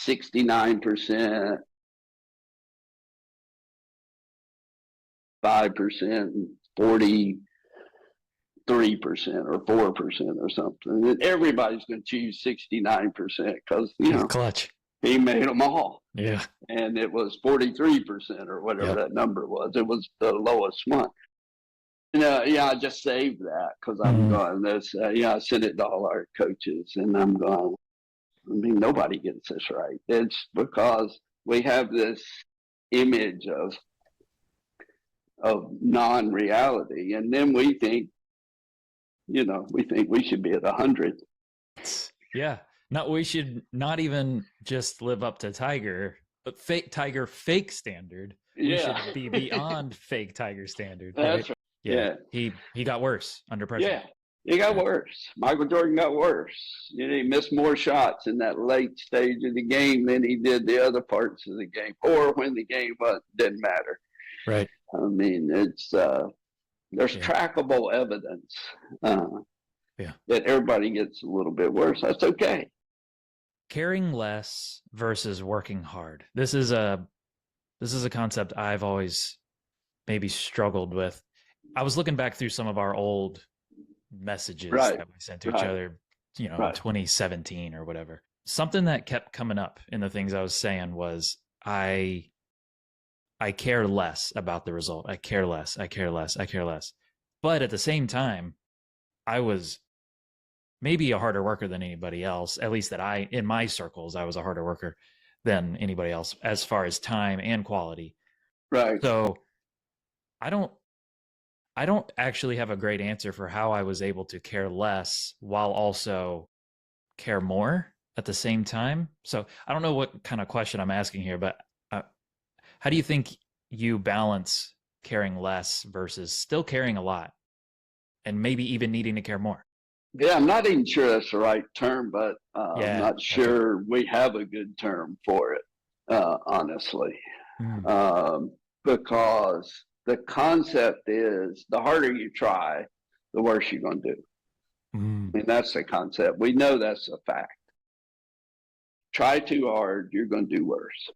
69%, 5%, 43% or 4% or something. And everybody's going to choose 69% because, clutch. He made them all. Yeah. And it was 43% or whatever that number was. It was the lowest one. I just saved that because I'm going this. I sent it to all our coaches, and I'm going. I mean, nobody gets this right. It's because we have this image of non-reality, and then we think, we should be at 100. Yeah. We should not even just live up to Tiger, but fake Tiger fake standard. We should be beyond fake Tiger standard. That's right. Yeah. He got worse under pressure. Yeah, he got worse. Michael Jordan got worse. He missed more shots in that late stage of the game than he did the other parts of the game, or when the game didn't matter. Right. I mean, it's there's trackable evidence that everybody gets a little bit worse. That's okay. Caring less versus working hard. This is a concept I've always maybe struggled with. I was looking back through some of our old messages that we sent to each other, in 2017 or whatever. Something that kept coming up in the things I was saying was I care less about the result. I care less. But at the same time, I was maybe a harder worker than anybody else, at least that in my circles, I was a harder worker than anybody else as far as time and quality. Right. So I don't actually have a great answer for how I was able to care less while also care more at the same time. So I don't know what kind of question I'm asking here, but how do you think you balance caring less versus still caring a lot and maybe even needing to care more? Yeah, I'm not even sure that's the right term, but I'm not sure we have a good term for it, honestly. Because the concept is the harder you try, the worse you're going to do. I mean, that's the concept. We know that's a fact. Try too hard, you're going to do worse.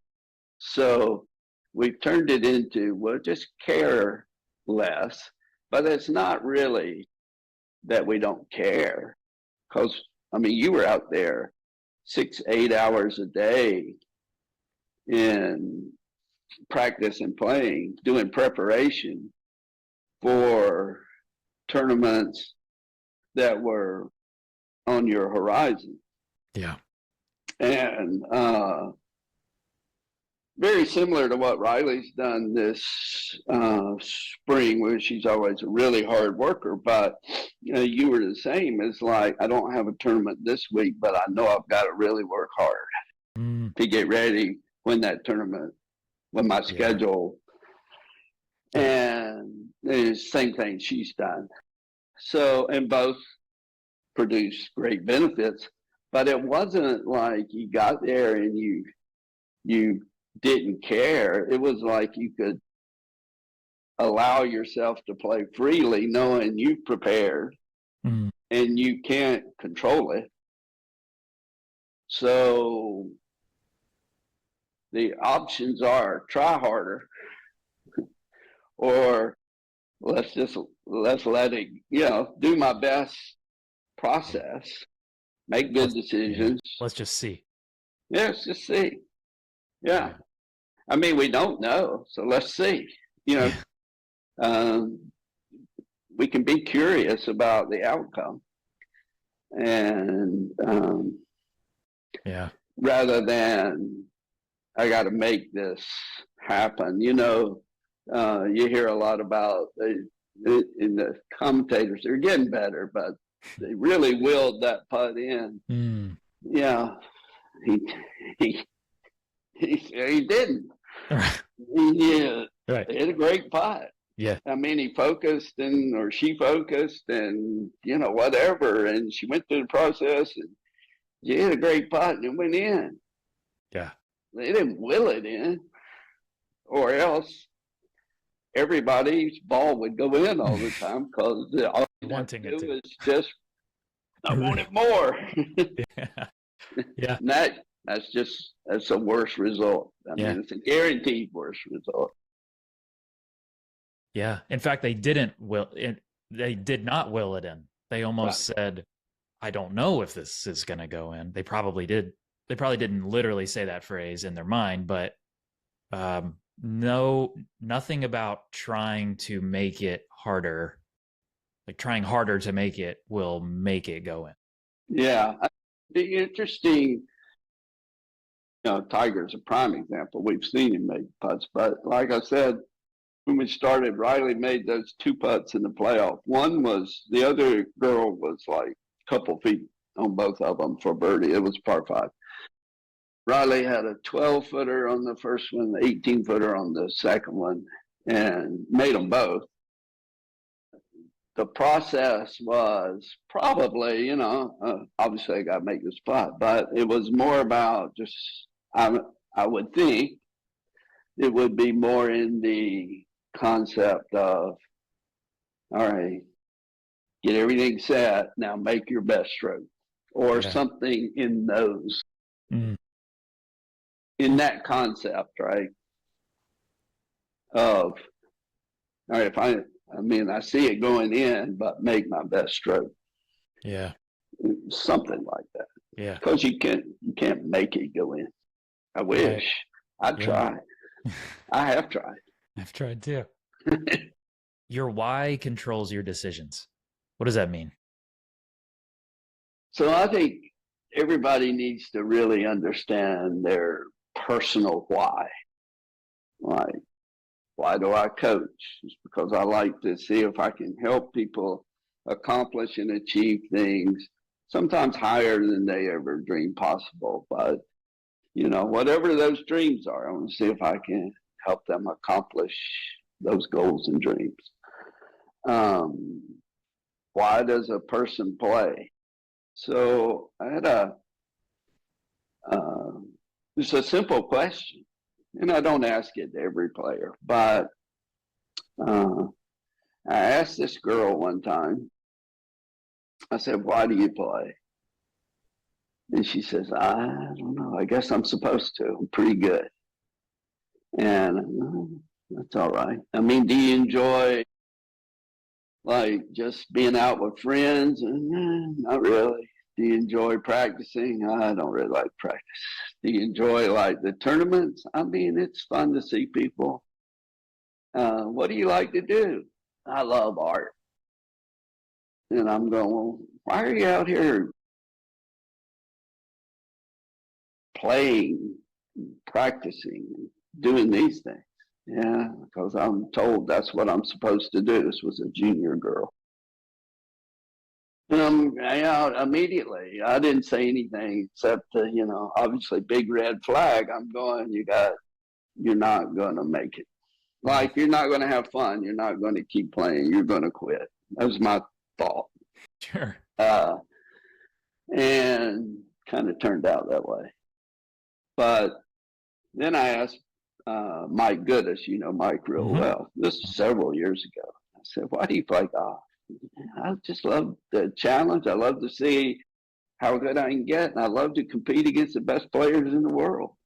So we've turned it into, just care less, but it's not really that we don't care. Because, I mean, you were out there 6-8 hours a day in practice and playing, doing preparation for tournaments that were on your horizon. Yeah. And very similar to what Riley's done this spring, where she's always a really hard worker, but you were the same. It's like, I don't have a tournament this week, but I know I've got to really work hard to get ready when that tournament, when my schedule, and the same thing she's done. So, and both produce great benefits, but it wasn't like you got there and you didn't care. It was like you could allow yourself to play freely, knowing you've prepared and you can't control it. So the options are try harder, or let's let it, do my best process, make good decisions. Let's just see. Yeah, let's just see. Yeah. I mean, we don't know, so let's see. We can be curious about the outcome. And rather than, I got to make this happen. You hear a lot about in the commentators, they're getting better, but they really willed that putt in. Mm. Yeah, he he he didn't. Right. Yeah, Right. he had a great putt. Yeah. I mean, he focused or she focused and, whatever. And she went through the process and she had a great putt and it went in. Yeah. They didn't will it in, or else everybody's ball would go in all the time because all you have to Wanting it do to. is just, I want it more. Yeah. Yeah. And that's a worse result. I Yeah. mean, it's a guaranteed worse result. Yeah. In fact, they didn't will it. They did not will it in. They almost said, I don't know if this is going to go in. They probably did. They probably didn't literally say that phrase in their mind, but nothing about trying to make it harder, like trying harder to make it will make it go in. Yeah. The interesting, Tiger's a prime example. We've seen him make putts, but like I said, when we started, Riley made those 2 putts in the playoff. The other girl was like a couple feet on both of them for birdie. It was par 5. Riley had a 12-footer on the first one, 18-footer on the second one, and made them both. The process was probably, obviously I got to make this putt, but it was more about just, I would think it would be more in the concept of, all right, get everything set, now make your best stroke, or something in those. Mm. In that concept, right? Of, all right, I see it going in, but make my best stroke. Yeah. Something like that. Yeah. Because you can't make it go in. I wish. I'd try. I have tried. I've tried too. Your why controls your decisions. What does that mean? So I think everybody needs to really understand their personal why. Like, why do I coach? It's because I like to see if I can help people accomplish and achieve things, sometimes higher than they ever dreamed possible. But, whatever those dreams are, I want to see if I can help them accomplish those goals and dreams. Why does a person play? So I had it's a simple question, and I don't ask it to every player, but I asked this girl one time, I said, why do you play? And she says, I don't know. I guess I'm supposed to. I'm pretty good. And that's all right. I mean, do you enjoy like just being out with friends? Not really. Do you enjoy practicing? I don't really like practice. Do you enjoy like the tournaments? I mean, it's fun to see people. What do you like to do? I love art. And I'm going, well, why are you out here playing, practicing, doing these things? Yeah, because I'm told that's what I'm supposed to do. This was a junior girl. And I'm out immediately. I didn't say anything except, obviously big red flag. I'm going, you're not going to make it. Like, you're not going to have fun. You're not going to keep playing. You're going to quit. That was my thought. Sure. And kind of turned out that way. But then I asked Mike Goodis, Mike real well. This was several years ago. I said, why do you play golf? I just love the challenge. I love to see how good I can get. And I love to compete against the best players in the world.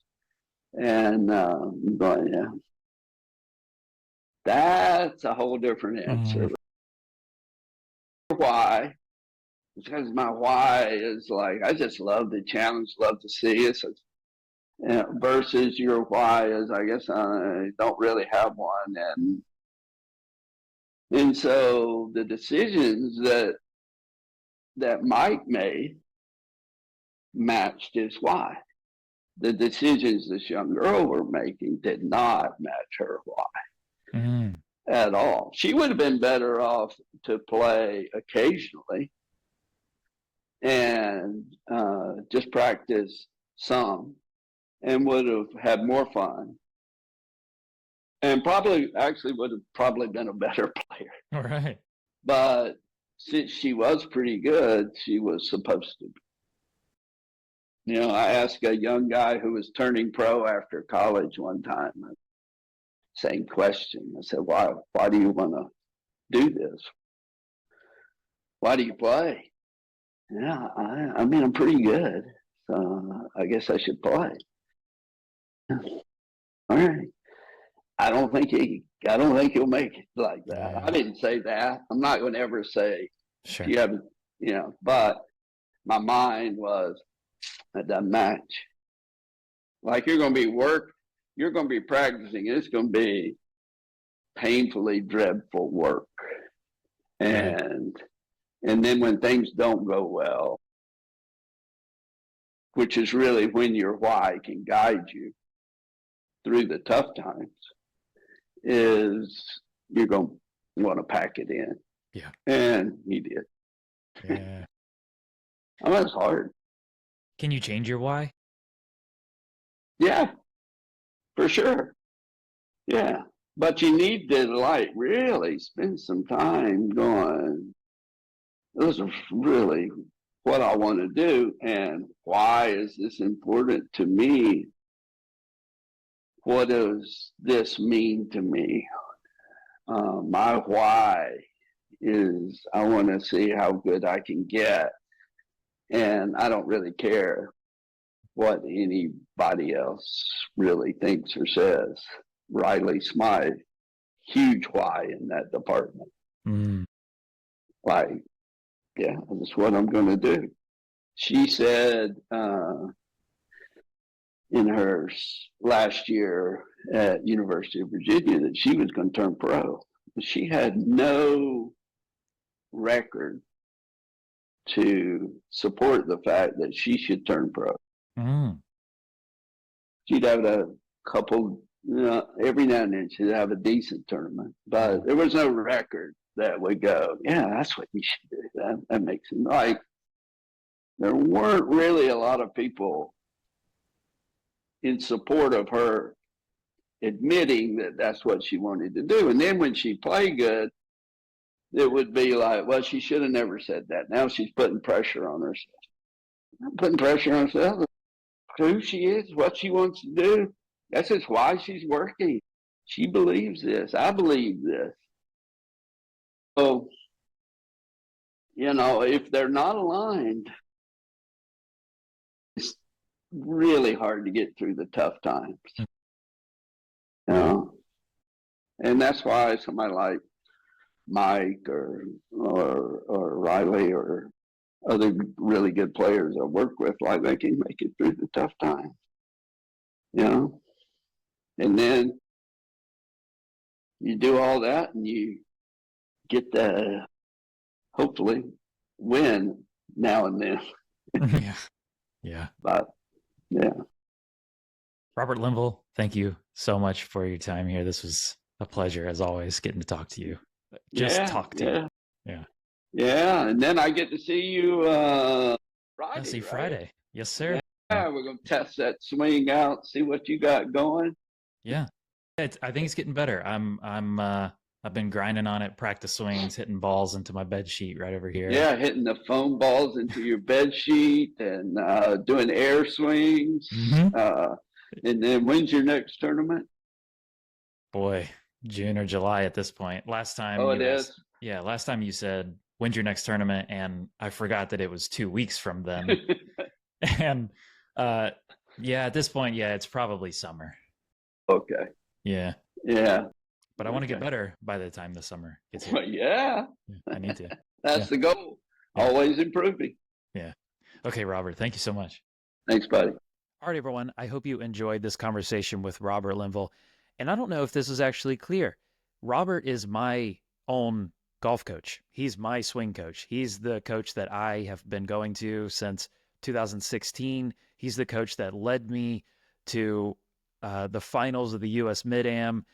And I'm going, yeah. That's a whole different answer. Why? Because my why is like, I just love the challenge, love to see it. So, versus your why is, I guess I don't really have one. And so the decisions that Mike made matched his why. The decisions this young girl were making did not match her why at all. She would have been better off to play occasionally and just practice some, and would have had more fun, and probably actually would have probably been a better player. All right. But since she was pretty good, she was supposed to be. You know, I asked a young guy who was turning pro after college one time, same question. I said, why do you want to do this? Why do you play? Yeah, I mean, I'm pretty good, so I guess I should play. All right. I don't think he'll make it like that. Yeah. I didn't say that. I'm not going to ever say, Sure. you haven't, you know, but my mind was, it doesn't match. Like you're going to be practicing. It's going to be painfully dreadful work. And then when things don't go well, which is really when your why can guide you through the tough times, is you're going to want to pack it in. Yeah. And he did. Yeah. I mean, it's hard. Can you change your why? Yeah, for sure. Yeah. But you need to like really spend some time going, this is really what I want to do, and why is this important to me? What does this mean to me? My why is I want to see how good I can get, and I don't really care what anybody else really thinks or says. Riley Smythe, huge why in that department. Like, yeah, that's what I'm going to do. She said in her last year at University of Virginia that she was going to turn pro. She had no record to support the fact that she should turn pro. She'd have a couple, every now and then she'd have a decent tournament, but there was no record that would go, yeah, that's what you should do. That makes it like there weren't really a lot of people in support of her admitting that that's what she wanted to do. And then when she played good, it would be like, well, she should have never said that. Now she's putting pressure on herself. Not putting pressure on herself. Who she is, what she wants to do. That's just why she's working. She believes this. I believe this. So, if they're not aligned, it's really hard to get through the tough times. And that's why somebody like Mike or Riley or other really good players I work with, like they can make it through the tough times. And then you do all that and you get to hopefully win now and then. Yeah. But yeah. Robert Linville, thank you so much for your time here. This was a pleasure as always getting to talk to you. Talk to you. Yeah. Yeah. And then I get to see you Friday. See Friday. Yes, sir. Yeah, we're gonna test that swing out, see what you got going. Yeah. I think it's getting better. I've been grinding on it, practice swings, hitting balls into my bed sheet right over here. Yeah, hitting the foam balls into your bed sheet and doing air swings. And then when's your next tournament? Boy, June or July at this point. Last time. Oh, it is? Yeah, last time you said, when's your next tournament? And I forgot that it was 2 weeks from then. And at this point, it's probably summer. Okay. Yeah. Yeah. But I want to get better by the time the summer gets here. Well, yeah. I need to. That's the goal. Yeah. Always improving. Yeah. Okay, Robert. Thank you so much. Thanks, buddy. All right, everyone. I hope you enjoyed this conversation with Robert Linville. And I don't know if this is actually clear. Robert is my own golf coach. He's my swing coach. He's the coach that I have been going to since 2016. He's the coach that led me to the finals of the U.S. Mid-Am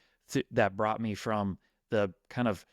that brought me from the kind of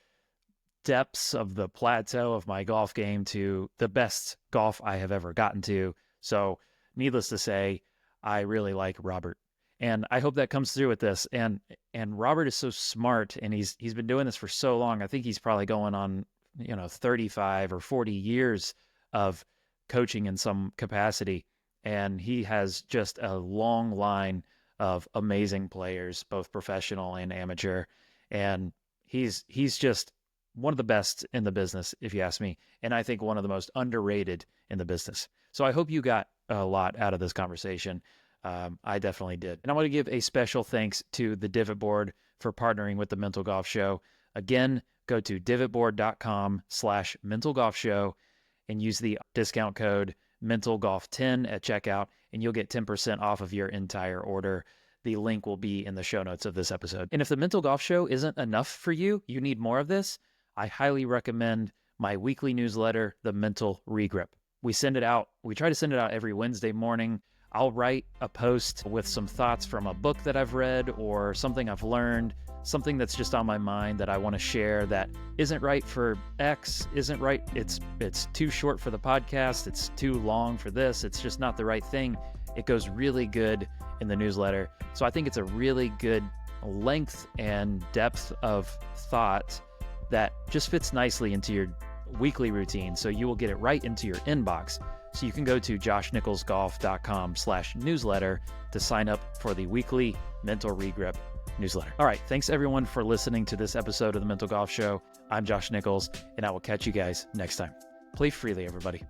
depths of the plateau of my golf game to the best golf I have ever gotten to. So needless to say, I really like Robert. And I hope that comes through with this. And Robert is so smart, and he's been doing this for so long. I think he's probably going on, 35 or 40 years of coaching in some capacity. And he has just a long line of amazing players, both professional and amateur. And he's just one of the best in the business, if you ask me. And I think one of the most underrated in the business. So I hope you got a lot out of this conversation. I definitely did. And I want to give a special thanks to the Divot Board for partnering with the Mental Golf Show. Again, go to divotboard.com/mentalgolfshow and use the discount code mentalgolf10 at checkout, and you'll get 10% off of your entire order. The link will be in the show notes of this episode. And if the Mental Golf Show isn't enough for you, you need more of this, I highly recommend my weekly newsletter, The Mental Regrip. We send it out. We try to send it out every Wednesday morning. I'll write a post with some thoughts from a book that I've read or something I've learned, something that's just on my mind that I want to share that isn't right for X, isn't right. It's too short for the podcast. It's too long for this. It's just not the right thing. It goes really good in the newsletter. So I think it's a really good length and depth of thought that just fits nicely into your weekly routine. So you will get it right into your inbox. So you can go to joshnicholsgolf.com/newsletter to sign up for the weekly Mental Regrip newsletter. All right. Thanks everyone for listening to this episode of the Mental Golf Show. I'm Josh Nichols, and I will catch you guys next time. Play freely, everybody.